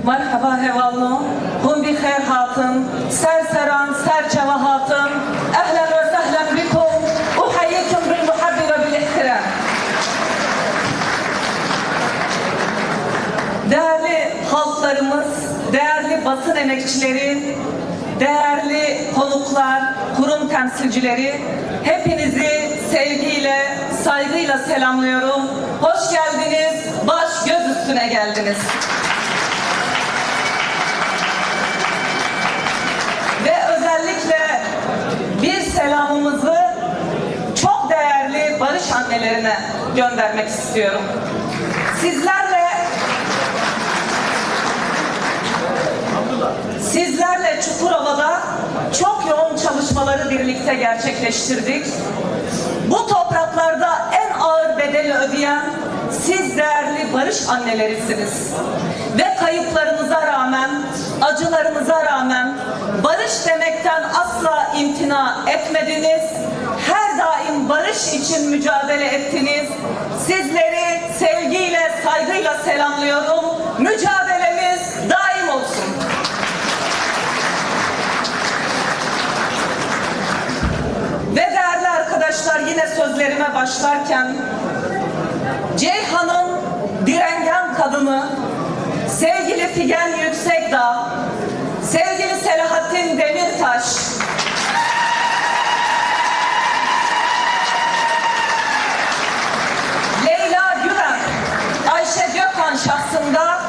مرحبا هوالو هم بخير هاتن سرسران سرچوا هاتن أهلا وسهلا بكم أحييكم بالمحبة وبالاحترام. Değerli halklarımız, değerli basın emekçileri, değerli konuklar, kurum temsilcileri, hepinizi sevgiyle, saygıyla selamlıyorum. Hoş geldiniz, baş göz üstüne geldiniz. Ve özellikle bir selamımızı çok değerli barış annelerine göndermek istiyorum. Sizlerle Çukurova'da çok yoğun çalışmaları birlikte gerçekleştirdik. Bu topraklarda en ağır bedeli ödeyen siz değerli barış annelerisiniz. Ve kayıplarınıza rağmen, acılarınıza rağmen barış demekten asla imtina etmediniz. Her daim barış için mücadele ettiniz. Sizleri sevgiyle, saygıyla selamlıyorum. Mücadelemiz daim olsun. Ve değerli arkadaşlar, yine sözlerime başlarken Ceyhan'ın direngen kadını sevgili Figen Yüksekdağ, sevgili Selahattin Demirtaş, Leyla Güven, Ayşe Gökhan şahsında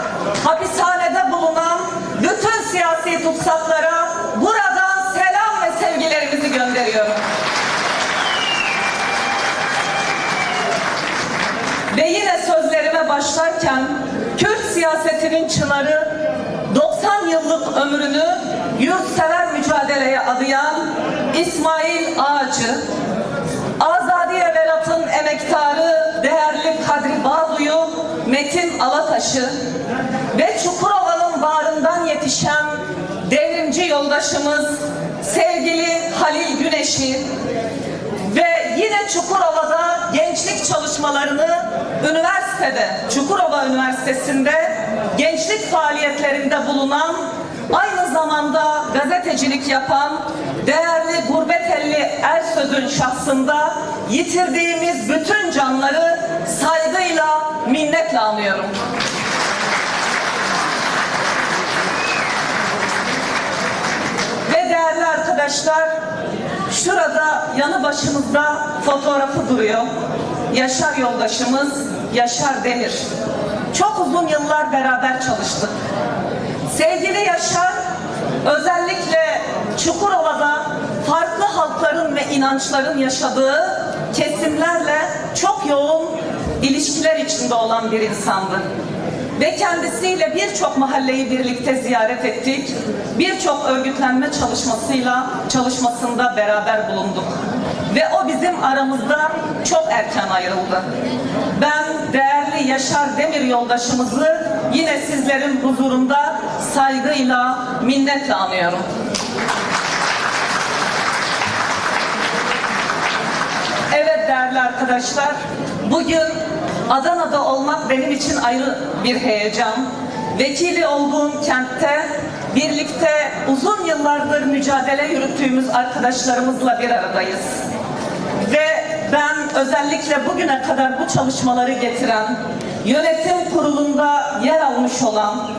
hapishanede bulunan bütün siyasi tutsaklara buradan selam ve sevgilerimizi gönderiyorum. Ve yine sözlerime başlarken Kürt siyasetinin çınarı 90 yıllık ömrünü yurtsever mücadeleye adayan İsmail Ağacı, Azadiye Berat'ın emektarı değerli Kadri Bağlu'yu, Metin Alataş'ı ve Çukurova'nın bağrından yetişen devrimci yoldaşımız sevgili Halil Güneş'i ve yine Çukurova'da gençlik çalışmalarını üniversitede, Çukurova Üniversitesi'nde gençlik faaliyetlerinde bulunan, aynı zamanda gazetecilik yapan değerli Gurbeteli Ersöz'ün şahsında yitirdiğimiz bütün canları saygıyla, minnetle anıyorum. Ve değerli arkadaşlar, şurada yanı başımızda fotoğrafı duruyor. Yaşar yoldaşımız Yaşar Demir. Çok uzun yıllar beraber çalıştık. Sevgili Yaşar, özellikle Çukurova'da farklı halkların ve inançların yaşadığı kesimlerle çok yoğun ilişkiler içinde olan bir insandı. Ve kendisiyle birçok mahalleyi birlikte ziyaret ettik. Birçok örgütlenme çalışmasında beraber bulunduk. Ve o bizim aramızdan çok erken ayrıldı. Ben değerli Yaşar Demir yoldaşımızı yine sizlerin huzurunda saygıyla, minnetle anıyorum. Evet değerli arkadaşlar, bugün Adana'da olmak benim için ayrı bir heyecan. Vekili olduğum kentte birlikte uzun yıllardır mücadele yürüttüğümüz arkadaşlarımızla bir aradayız. Ve ben özellikle bugüne kadar bu çalışmaları getiren, yönetim kurulunda yer almış olan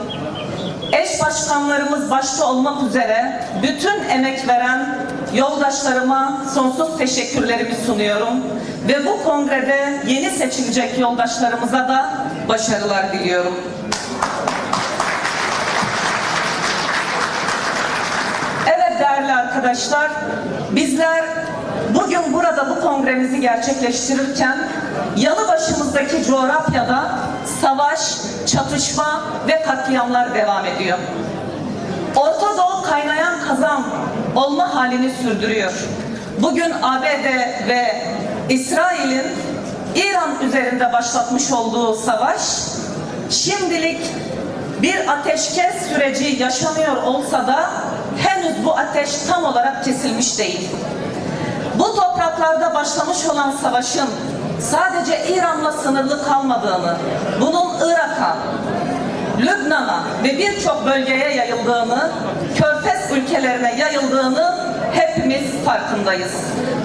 eş başkanlarımız başta olmak üzere bütün emek veren yoldaşlarıma sonsuz teşekkürlerimi sunuyorum. Ve bu kongrede yeni seçilecek yoldaşlarımıza da başarılar diliyorum. Evet değerli arkadaşlar, bizler bugün burada bu kongremizi gerçekleştirirken yanı başımızdaki coğrafyada savaş, çatışma ve katliamlar devam ediyor. Orta Doğu kaynayan kazan olma halini sürdürüyor. Bugün ABD ve İsrail'in İran üzerinde başlatmış olduğu savaş şimdilik bir ateşkes süreci yaşanıyor olsa da henüz bu ateş tam olarak kesilmiş değil. Bu topraklarda başlamış olan savaşın sadece İran'la sınırlı kalmadığını, bunun Irak'a, Lübnan'a ve birçok bölgeye yayıldığını, Körfez ülkelerine yayıldığını hepimiz farkındayız.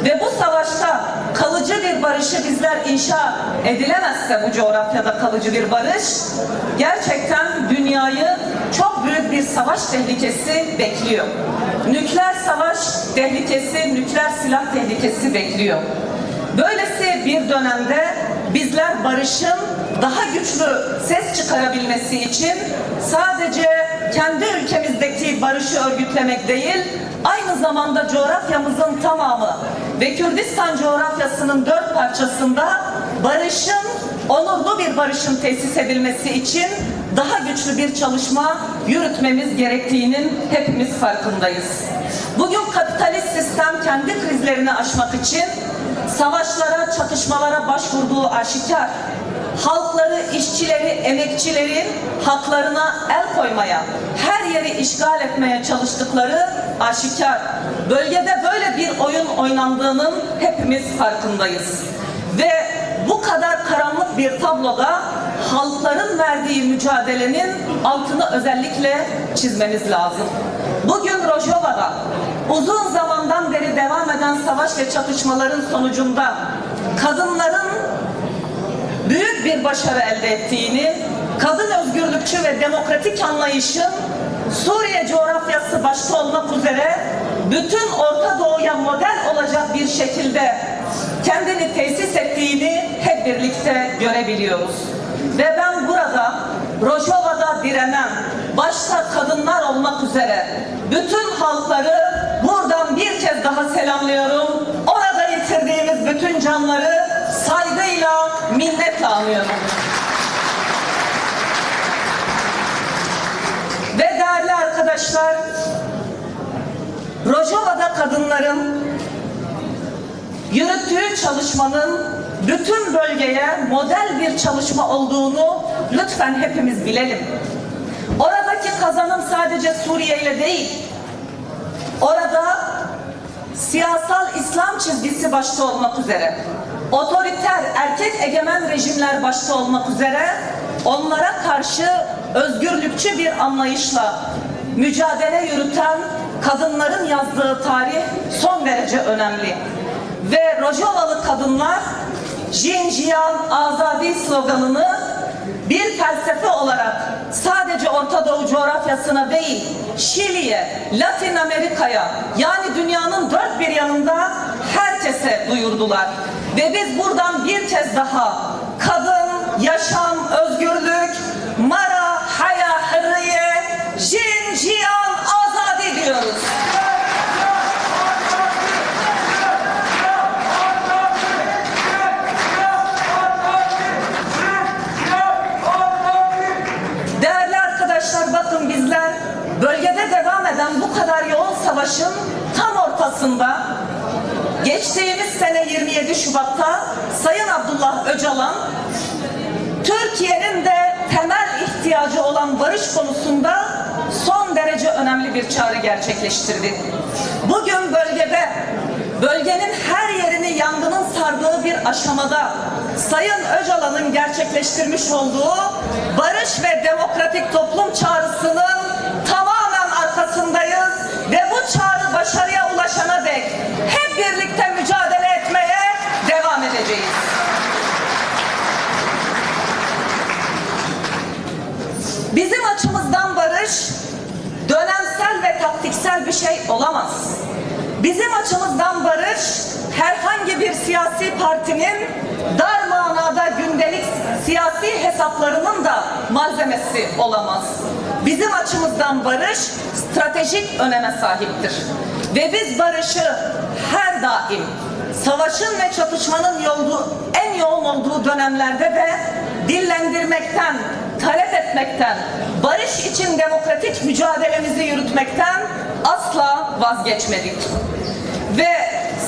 Ve bu savaşta kalıcı bir barışı bizler inşa edilemezse, bu coğrafyada kalıcı bir barış, gerçekten dünyayı çok büyük bir savaş tehlikesi bekliyor. Nükleer savaş tehlikesi, nükleer silah tehlikesi bekliyor. Böylesi bir dönemde bizler barışın daha güçlü ses çıkarabilmesi için sadece kendi ülkemizdeki barışı örgütlemek değil, aynı zamanda coğrafyamızın tamamı ve Kürdistan coğrafyasının 4 parçasında barışın, onurlu bir barışın tesis edilmesi için daha güçlü bir çalışma yürütmemiz gerektiğinin hepimiz farkındayız. Bugün kapitalist sistem kendi krizlerini aşmak için savaşlara, çatışmalara başvurduğu aşikar. Halkları, işçileri, emekçilerin haklarına el koymaya, her yeri işgal etmeye çalıştıkları aşikar. Bölgede böyle bir oyun oynandığının hepimiz farkındayız. Ve bu kadar karanlık bir tabloda halkların verdiği mücadelenin altını özellikle çizmemiz lazım. Bugün Rojava'da uzun zamandan beri devam eden savaş ve çatışmaların sonucunda kadınların büyük bir başarı elde ettiğini, kadın özgürlükçü ve demokratik anlayışın Suriye coğrafyası başta olmak üzere bütün Orta Doğu'ya model olacak bir şekilde kendini tesis ettiğini hep birlikte görebiliyoruz. Ve ben burada Rojava'da direnen, başta kadınlar olmak üzere bütün halkları buradan bir kez daha selamlıyorum. Orada yitirdiğimiz bütün canları saygıyla, minnetle anıyorum. Ve değerli arkadaşlar, Rojava'da kadınların yürüttüğü çalışmanın bütün bölgeye model bir çalışma olduğunu lütfen hepimiz bilelim. Oradaki kazanım sadece Suriye ile değil, orada siyasal İslam çizgisi başta olmak üzere, otoriter, erkek egemen rejimler başta olmak üzere onlara karşı özgürlükçü bir anlayışla mücadele yürüten kadınların yazdığı tarih son derece önemli. Ve Rojavalı kadınlar Jinjiyan Azadi sloganını bir felsefe olarak sadece Orta Doğu coğrafyasına değil, Şili'ye, Latin Amerika'ya, yani dünyanın dört bir yanında herkese duyurdular. Ve biz buradan bir kez daha kadın, yaşam, özgürlük, Mara, Haya, Hürriye, Jinjiyan Azadi diyoruz. Bakın bizler bölgede devam eden bu kadar yoğun savaşın tam ortasında geçtiğimiz sene 27 Şubat'ta Sayın Abdullah Öcalan Türkiye'nin de temel ihtiyacı olan barış konusunda son derece önemli bir çağrı gerçekleştirdi. Bugün bölgenin her yerini yangının sardığı bir aşamada Sayın Öcalan'ın gerçekleştirmiş olduğu barış ve demokratik toplum çağrısının tamamen arkasındayız ve bu çağrı başarıya ulaşana dek hep birlikte mücadele etmeye devam edeceğiz. Bizim açımızdan barış dönemsel ve taktiksel bir şey olamaz. Bizim açımızdan barış herhangi bir siyasi partinin dar manada gündelik siyasi hesaplarının da malzemesi olamaz. Bizim açımızdan barış stratejik öneme sahiptir. Ve biz barışı her daim savaşın ve çatışmanın en yoğun olduğu dönemlerde de dillendirmekten, talep etmekten, barış için demokratik mücadelemizi yürütmekten asla vazgeçmedik. Ve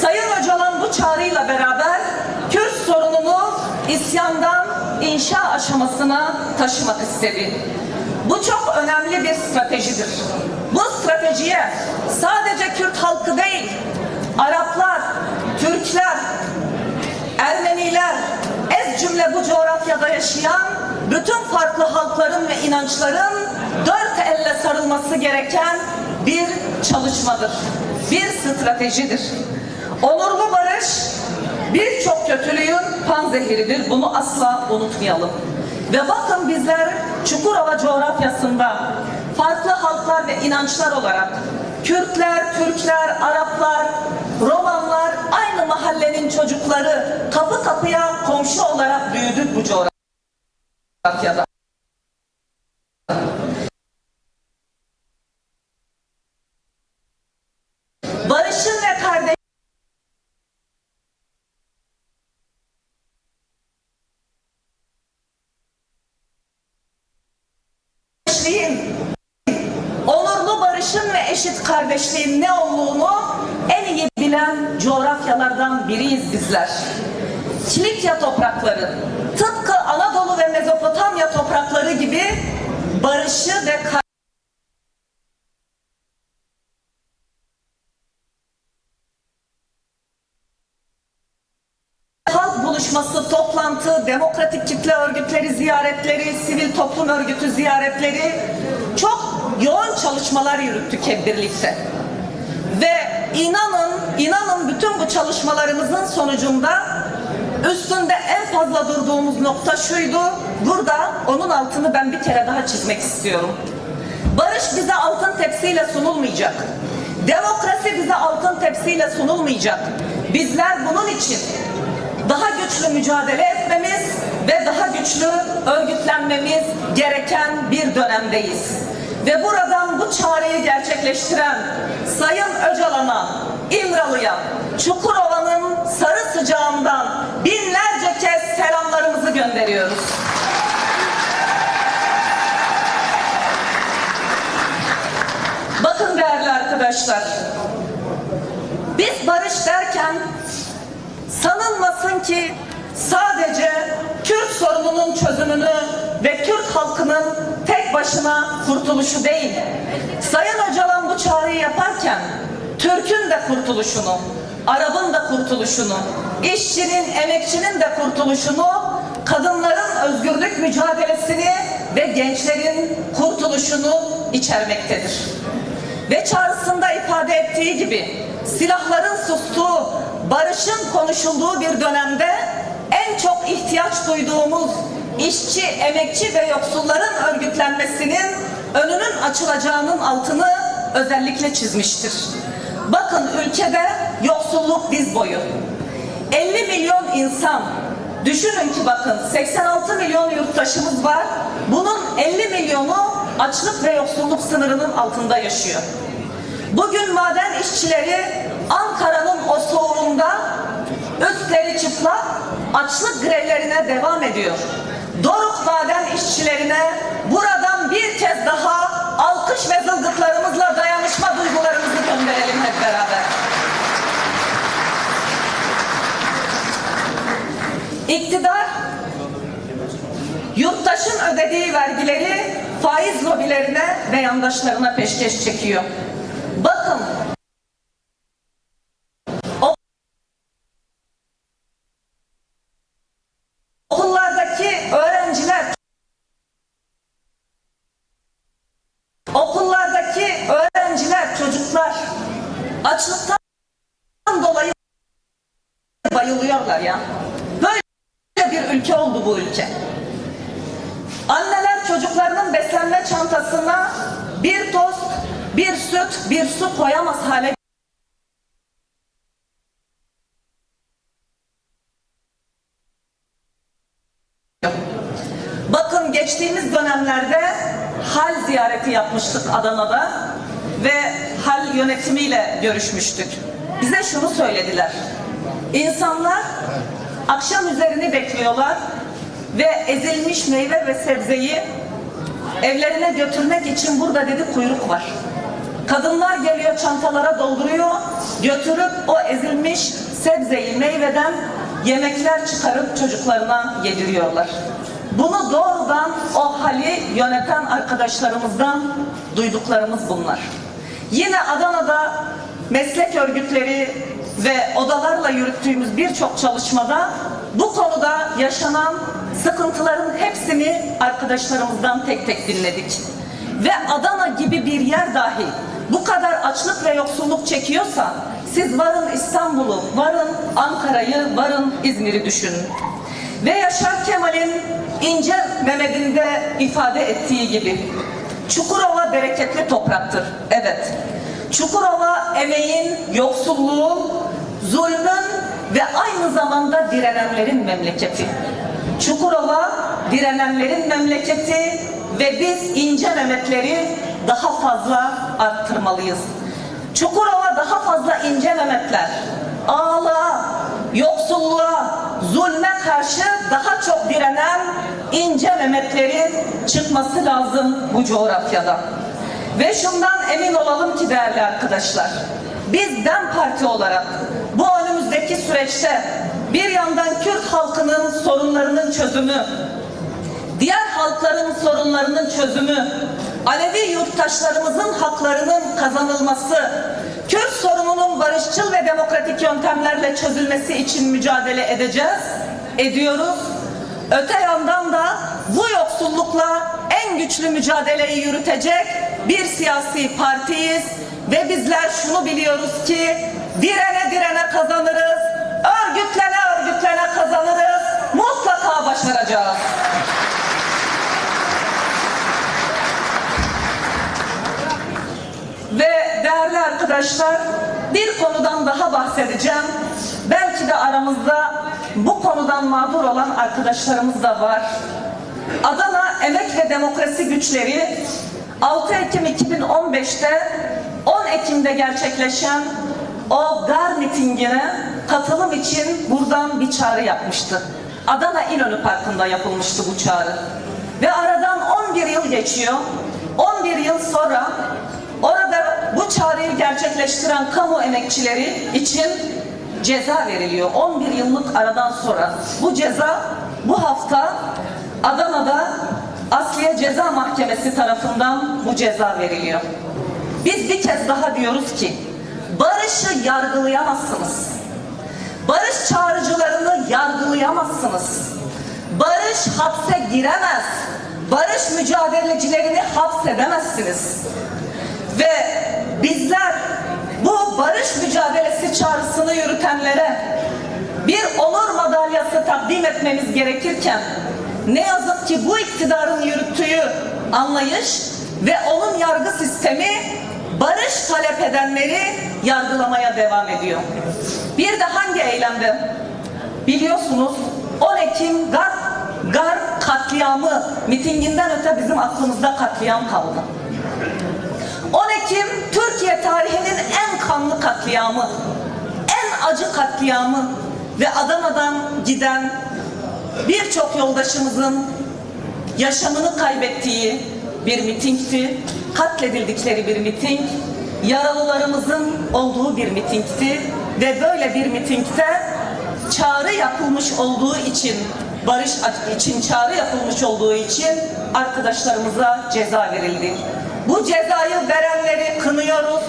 Sayın Öcalan bu çağrıyla beraber Kürt sorununu isyandan inşa aşamasına taşımak istedi. Bu çok önemli bir stratejidir. Bu stratejiye sadece Kürt halkı değil, Araplar, Türkler, Ermeniler, ez cümle bu coğrafyada yaşayan bütün farklı halkların ve inançların dört elle sarılması gereken bir çalışmadır, bir stratejidir. Onurlu barış birçok kötülüğün panzehiridir. Bunu asla unutmayalım. Ve bakın bizler Çukurova coğrafyasında farklı halklar ve inançlar olarak Kürtler, Türkler, Araplar, Romanlar, aynı mahallenin çocukları kapı kapıya komşu olarak büyüdük bu coğrafyada. Barışın ve kardeşliğin, onurlu barışın ve eşit kardeşliğin ne olduğunu en iyi bilen coğrafyalardan biriyiz bizler. Kilikya toprakları, tıpkı Anadolu ve Mezopotamya toprakları gibi barışı ve halk buluşması, toplantı, demokratik kitle örgütleri ziyaretleri, sivil toplum örgütü ziyaretleri, çok yoğun çalışmalar yürüttük hep birlikte. Ve inanın bütün bu çalışmalarımızın sonucunda üstünde en fazla durduğumuz nokta şuydu, burada onun altını ben bir kere daha çizmek istiyorum. Barış bize altın tepsiyle sunulmayacak. Demokrasi bize altın tepsiyle sunulmayacak. Bizler bunun için daha güçlü mücadele etmemiz ve daha güçlü örgütlenmemiz gereken bir dönemdeyiz. Ve buradan bu çağrıyı gerçekleştiren Sayın Öcalan'a, İmralı'ya, Çukurova'nın sarı sıcağından binlerce kez selamlarımızı gönderiyoruz. Bakın değerli arkadaşlar, biz barış derken sanılmasın ki sadece Kürt sorununun çözümünü ve Kürt halkının tek başına kurtuluşu değil. Sayın Öcalan bu çağrıyı yaparken Türk'ün de kurtuluşunu, Arap'ın da kurtuluşunu, işçinin, emekçinin de kurtuluşunu, kadınların özgürlük mücadelesini ve gençlerin kurtuluşunu içermektedir. Ve çağrısında ifade ettiği gibi silahların sustuğu, barışın konuşulduğu bir dönemde en çok ihtiyaç duyduğumuz işçi, emekçi ve yoksulların örgütlenmesinin önünün açılacağının altını özellikle çizmiştir. Bakın ülkede yoksulluk diz boyu. 50 milyon insan, düşünün ki bakın 86 milyon yurttaşımız var. Bunun 50 milyonu açlık ve yoksulluk sınırının altında yaşıyor. Bugün maden işçileri Ankara'nın o soğuğunda üstleri çıplak açlık grevlerine devam ediyor. Doruk maden işçilerine buradan bir kez daha alkış ve zılgıtlarımızla dayanışma duygularımızı gönderelim hep beraber. İktidar, yurttaşın ödediği vergileri faiz lobilerine ve yandaşlarına peşkeş çekiyor. Bakın, okullardaki öğrenciler, çocuklar açlıktan dolayı bayılıyorlar ya. Böyle bir ülke oldu bu ülke. Anneler çocuklarının beslenme çantasına bir tost, bir süt, bir su koyamaz hale. Bakın geçtiğimiz dönemlerde hal ziyareti yapmıştık Adana'da ve hal yönetimiyle görüşmüştük. Bize şunu söylediler. İnsanlar akşam üzerini bekliyorlar ve ezilmiş meyve ve sebzeyi evlerine götürmek için burada dedi kuyruk var. Kadınlar geliyor çantalara dolduruyor, götürüp o ezilmiş sebzeyi meyveden yemekler çıkarıp çocuklarına yediriyorlar. Bunu doğrudan o hali yöneten arkadaşlarımızdan duyduklarımız bunlar. Yine Adana'da meslek örgütleri ve odalarla yürüttüğümüz birçok çalışmada bu konuda yaşanan sıkıntıların hepsini arkadaşlarımızdan tek tek dinledik. Ve Adana gibi bir yer dahi bu kadar açlık ve yoksulluk çekiyorsa, siz varın İstanbul'u, varın Ankara'yı, varın İzmir'i düşünün. Ve Yaşar Kemal'in İnce Mehmet'inde ifade ettiği gibi, Çukurova bereketli topraktır. Evet, Çukurova emeğin, yoksulluğun, zulmün ve aynı zamanda direnenlerin memleketi. Çukurova direnenlerin memleketi ve biz İnce Mehmetleri daha fazla arttırmalıyız. Çukurova daha fazla İnce Mehmetler, ağla, yoksulluğa, zulme karşı daha çok direnen İnce Mehmetlerin çıkması lazım bu coğrafyada. Ve şundan emin olalım ki değerli arkadaşlar, biz DEM Parti olarak bu önümüzdeki süreçte bir yandan Kürt halkının sorunlarının çözümü, diğer halkların sorunlarının çözümü, Alevi yurttaşlarımızın haklarının kazanılması, Kürt sorununun barışçıl ve demokratik yöntemlerle çözülmesi için mücadele edeceğiz, ediyoruz. Öte yandan da bu yoksullukla en güçlü mücadeleyi yürütecek bir siyasi partiyiz ve bizler şunu biliyoruz ki direne direne kazanırız, örgütlene örgütlene kazanırız, mutlaka başaracağız. Ve değerli arkadaşlar, bir konudan daha bahsedeceğim. Belki de aramızda bu konudan mağdur olan arkadaşlarımız da var. Adana Emek ve Demokrasi Güçleri 6 Ekim 2015'te 10 Ekim'de gerçekleşen o dar mitingine katılım için buradan bir çağrı yapmıştı. Adana İnönü Parkı'nda yapılmıştı bu çağrı. Ve aradan 11 yıl geçiyor. 11 yıl sonra orada bu çağrıyı gerçekleştiren kamu emekçileri için ceza veriliyor. 11 yıllık aradan sonra. Bu ceza bu hafta Adana'da Asliye Ceza Mahkemesi tarafından bu ceza veriliyor. Biz bir kez daha diyoruz ki barışı yargılayamazsınız. Barış çağrıcılarını yargılayamazsınız. Barış hapse giremez. Barış mücadelecilerini hapsedemezsiniz. Ve bizler bu barış mücadelesi çağrısını yürütenlere bir onur madalyası takdim etmemiz gerekirken ne yazık ki bu iktidarın yürüttüğü anlayış ve onun yargı sistemi barış talep edenleri yargılamaya devam ediyor. Bir de hangi eylemde? Biliyorsunuz 10 Ekim Gar katliamı mitinginden öte bizim aklımızda katliam kaldı. 10 Ekim Türkiye tarihinin en kanlı katliamı, en acı katliamı ve Adana'dan giden birçok yoldaşımızın yaşamını kaybettiği bir mitingti, katledildikleri bir miting, yaralılarımızın olduğu bir mitingti ve böyle bir mitingde çağrı yapılmış olduğu için, barış için çağrı yapılmış olduğu için arkadaşlarımıza ceza verildi. Bu cezayı verenleri kınıyoruz.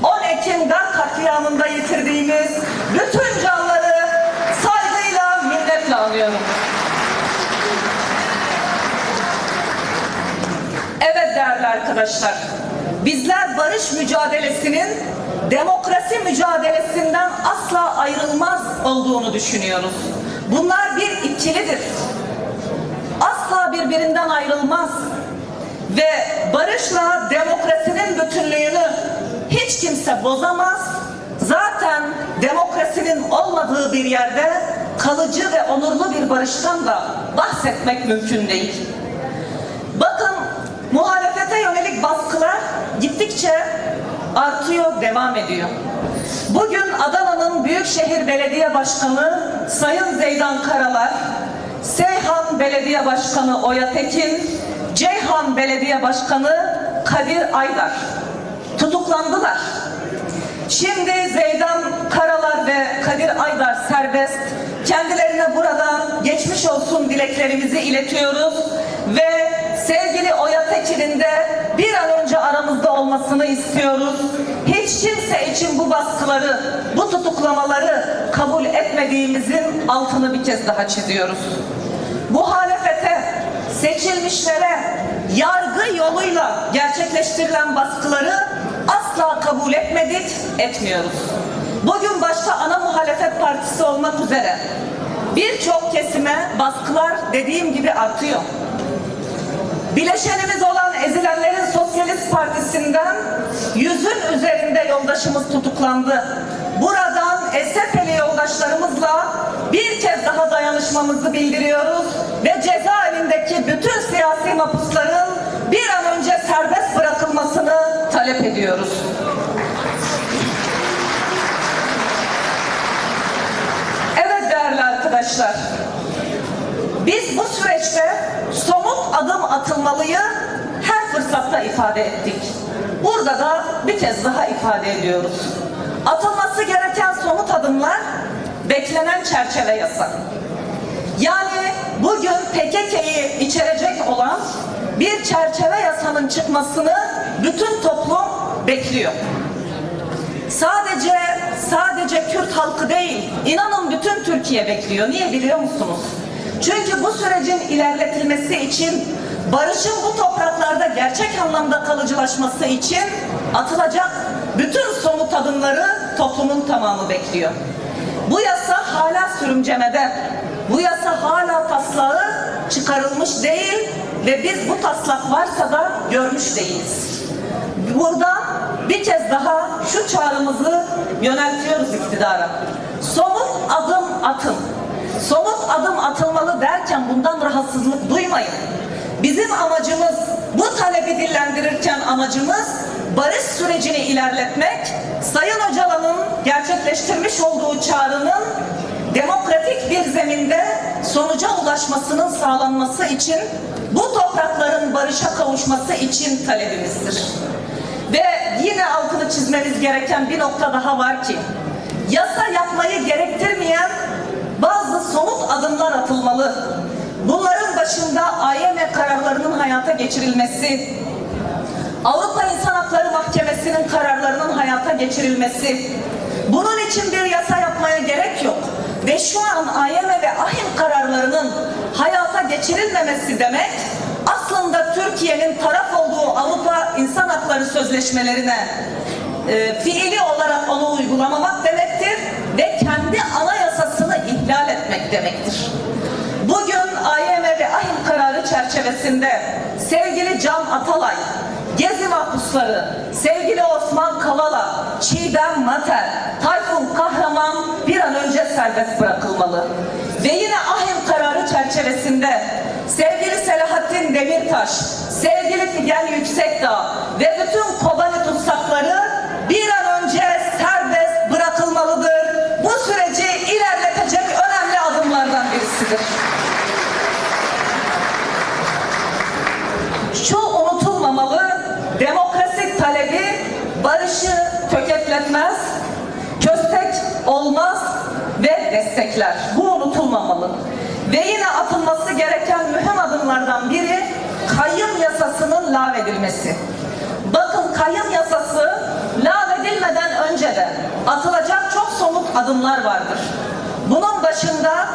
10 Ekim Gar katliamında yitirdiğimiz bütün canları saygıyla, minnetle anıyorum. Evet değerli arkadaşlar, bizler barış mücadelesinin demokrasi mücadelesinden asla ayrılmaz olduğunu düşünüyoruz. Bunlar bir ikilidir. Asla birbirinden ayrılmaz. Ve barışla demokrasinin bütünlüğünü hiç kimse bozamaz. Zaten demokrasinin olmadığı bir yerde kalıcı ve onurlu bir barıştan da bahsetmek mümkün değil. Bakın, muhalefete yönelik baskılar gittikçe artıyor, devam ediyor. Bugün Adana'nın Büyükşehir Belediye Başkanı Sayın Zeydan Karalar, Seyhan Belediye Başkanı Oya Tekin, Ceyhan Belediye Başkanı Kadir Aydar tutuklandılar. Şimdi Zeydan Karalar ve Kadir Aydar serbest. Kendilerine buradan geçmiş olsun dileklerimizi iletiyoruz ve sevgili Oya Tekin'in de bir an önce aramızda olmasını istiyoruz. Hiç kimse için bu baskıları, bu tutuklamaları kabul etmediğimizin altını bir kez daha çiziyoruz. Muhalefet seçilmişlere yargı yoluyla gerçekleştirilen baskıları asla kabul etmedik, etmiyoruz. Bugün başta ana muhalefet partisi olmak üzere birçok kesime baskılar dediğim gibi artıyor. Bileşenimiz olan Ezilenlerin Sosyalist Partisi'nden 100'ün üzerinde yoldaşımız tutuklandı. Buradan SHP'li yoldaşlarımızla bir kez daha dayanışmamızı bildiriyoruz ve cezaevindeki bütün siyasi mahpusların bir an önce serbest bırakılmasını talep ediyoruz. Evet değerli arkadaşlar, biz bu süreçte somut adım atılmalıyı her fırsatta ifade ettik. Burada da bir kez daha ifade ediyoruz. Atılması gereken somut adımlar beklenen çerçeve yasa. Yani bugün PKK'yı içerecek olan bir çerçeve yasanın çıkmasını bütün toplum bekliyor. Sadece Kürt halkı değil, inanın bütün Türkiye bekliyor. Niye biliyor musunuz? Çünkü bu sürecin ilerletilmesi için, barışın bu topraklarda gerçek anlamda kalıcılaşması için atılacak bütün somut adımları toplumun tamamı bekliyor. Bu yasa hala sürümcemede, bu yasa hala taslağı çıkarılmış değil ve biz bu taslak varsa da görmüş değiliz. Buradan bir kez daha şu çağrımızı yöneltiyoruz iktidara. Somut adım atın. Somut adım atılmalı derken bundan rahatsızlık duymayın. Bizim amacımız, bu talebi dillendirirken amacımız barış sürecini ilerletmek, Sayın Öcalan'ın gerçekleştirmiş olduğu çağrının demokratik bir zeminde sonuca ulaşmasının sağlanması için, bu toprakların barışa kavuşması için talebimizdir. Ve yine altını çizmemiz gereken bir nokta daha var ki, yasa yapmayı gerektirmeyen bazı somut adımlar atılmalı. Bunların başında AYM kararlarının hayata geçirilmesi, Avrupa İnsan Hakları Mahkemesi'nin kararlarının hayata geçirilmesi, bunun için bir yasa yapmaya gerek yok. Ve şu an AYM ve AHİM kararlarının hayata geçirilmemesi demek, aslında Türkiye'nin taraf olduğu Avrupa İnsan Hakları Sözleşmelerine fiili olarak onu uygulamamak demektir ve kendi anayasasını ihlal etmek demektir. Bugün AYM ve AHİM kararı çerçevesinde sevgili Can Atalay, Gezi mahpusları, sevgili Osman Kavala, Çiğdem Mater, Tayfun Kahraman bir an önce serbest bırakılmalı. Ve yine AHİM kararı çerçevesinde sevgili Selahattin Demirtaş, sevgili Figen Yüksekdağ ve bütün Kobani tutsakları bir an önce serbest bırakılmalıdır. Bu süreci ilerletecek önemli adımlardan birisidir. Şu unutulmamalı, demokrasi talebi barışı tökezletmez, köstek olmaz ve destekler. Bu unutulmamalı. Ve yine atılması gereken mühim adımlardan biri kayyum yasasının lağvedilmesi. Bakın, kayyum yasası lağvedilmeden önce de atılacak çok somut adımlar vardır. Bunun başında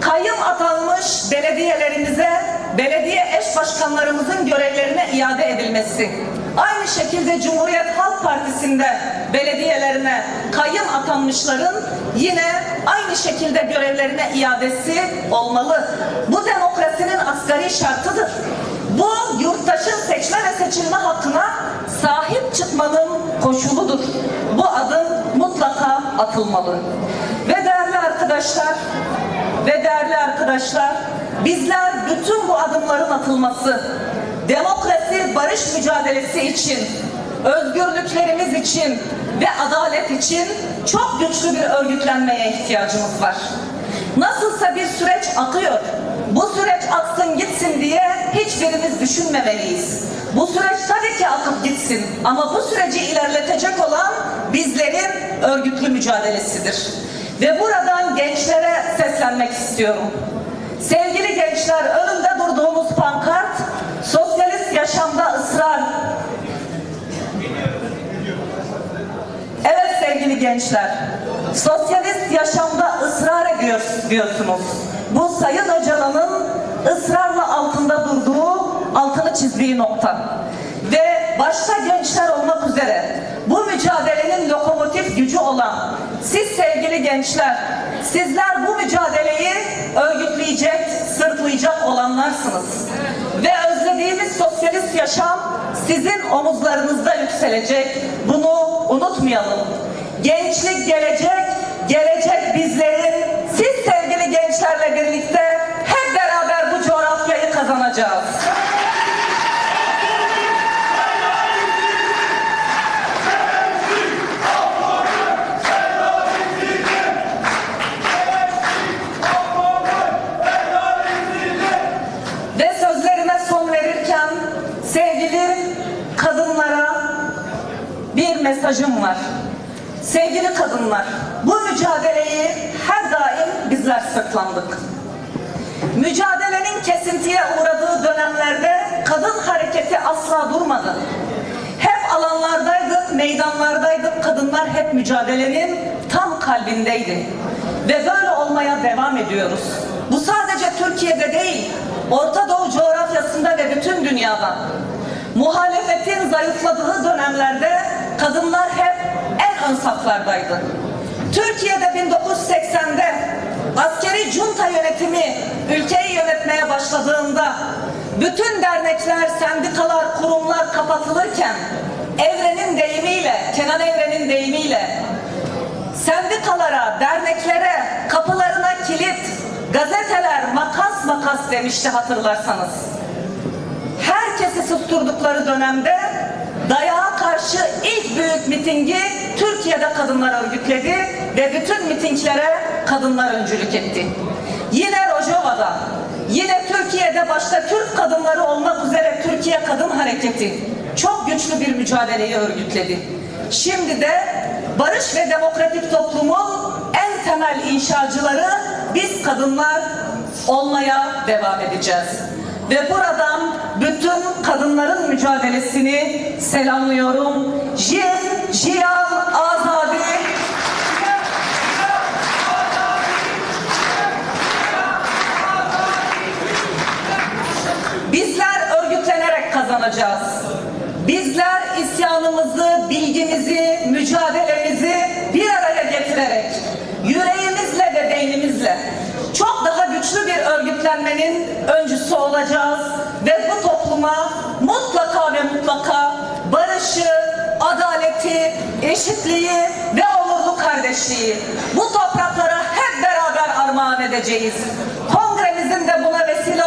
kayyum atanmış belediyelerimize, belediye eş başkanlarımızın görevlerine iade edilmesi. Aynı şekilde Cumhuriyet Halk Partisi'nde belediyelerine kayyum atanmışların yine aynı şekilde görevlerine iadesi olmalı. Bu demokrasinin asgari şartıdır. Bu yurttaşın seçme ve seçilme hakkına sahip çıkmanın koşuludur. Bu adım mutlaka atılmalı. Ve değerli arkadaşlar, bizler bütün bu adımların atılması, demokrasi, barış mücadelesi için, özgürlüklerimiz için ve adalet için çok güçlü bir örgütlenmeye ihtiyacımız var. Nasılsa bir süreç akıyor. Bu süreç aksın gitsin diye hiçbirimiz düşünmemeliyiz. Bu süreç tabii ki akıp gitsin ama bu süreci ilerletecek olan bizlerin örgütlü mücadelesidir. Ve buradan gençlere seslenmek istiyorum. Sevgili gençler, önünde durduğumuz pankart, sosyalist yaşamda ısrar. Evet sevgili gençler, sosyalist yaşamda ısrar ediyorsunuz. Bu Sayın Öcalan'ın ısrarla çizdiği nokta. Ve başta gençler olmak üzere bu mücadelenin lokomotif gücü olan siz sevgili gençler, sizler bu mücadeleyi örgütleyecek, sırtlayacak olanlarsınız. Ve özlediğimiz sosyalist yaşam sizin omuzlarınızda yükselecek. Bunu unutmayalım. Gençlik gelecek, gelecek bizlerin. Siz sevgili gençlerle birlikte hep beraber bu coğrafyayı kazanacağız. Ve sözlerime son verirken sevgili kadınlara bir mesajım var. Sevgili kadınlar, bu mücadeleyi her daim bizler sırtlandık. Mücadelenin kesintiye uğradığı dönemlerde kadın hareketi asla durmadı. Hep alanlardaydık, meydanlardaydık, kadınlar hep mücadelenin tam kalbindeydi. Ve böyle olmaya devam ediyoruz. Bu sadece Türkiye'de değil, Orta Doğu coğrafyasında ve bütün dünyada. Muhalefetin zayıfladığı dönemlerde kadınlar hep en ön saflardaydı. Türkiye'de 1980'de askeri junta yönetimi ülkeyi yönetmeye başladığında bütün dernekler, sendikalar, kurumlar kapatılırken Evren'in deyimiyle, Kenan Evren'in deyimiyle sendikalara, derneklere, kapılarına kilit, gazeteler makas makas demişti hatırlarsanız. Herkesi susturdukları dönemde dayağa karşı ilk büyük mitingi Türkiye'de kadınlar örgütledi ve bütün mitinglere kadınlar öncülük etti. Yine Rojava'da, yine Türkiye'de başta Türk kadınları olmak üzere Türkiye Kadın Hareketi çok güçlü bir mücadeleyi örgütledi. Şimdi de barış ve demokratik toplumun en temel inşacıları biz kadınlar olmaya devam edeceğiz. Ve buradan bütün kadınların mücadelesini selamlıyorum. Jin, Jiyan, Azadi. Bizler örgütlenerek kazanacağız. Bizler isyanımızı, bilgimizi, mücadelemizi bir araya getirerek, yüreğimizle ve beynimizle çok daha güçlü bir örgütlenmenin öncüsü olacağız ve bu topluma mutlaka ve mutlaka barışı, adaleti, eşitliği ve onurlu kardeşliği bu topraklara hep beraber armağan edeceğiz. Kongremizin de buna vesile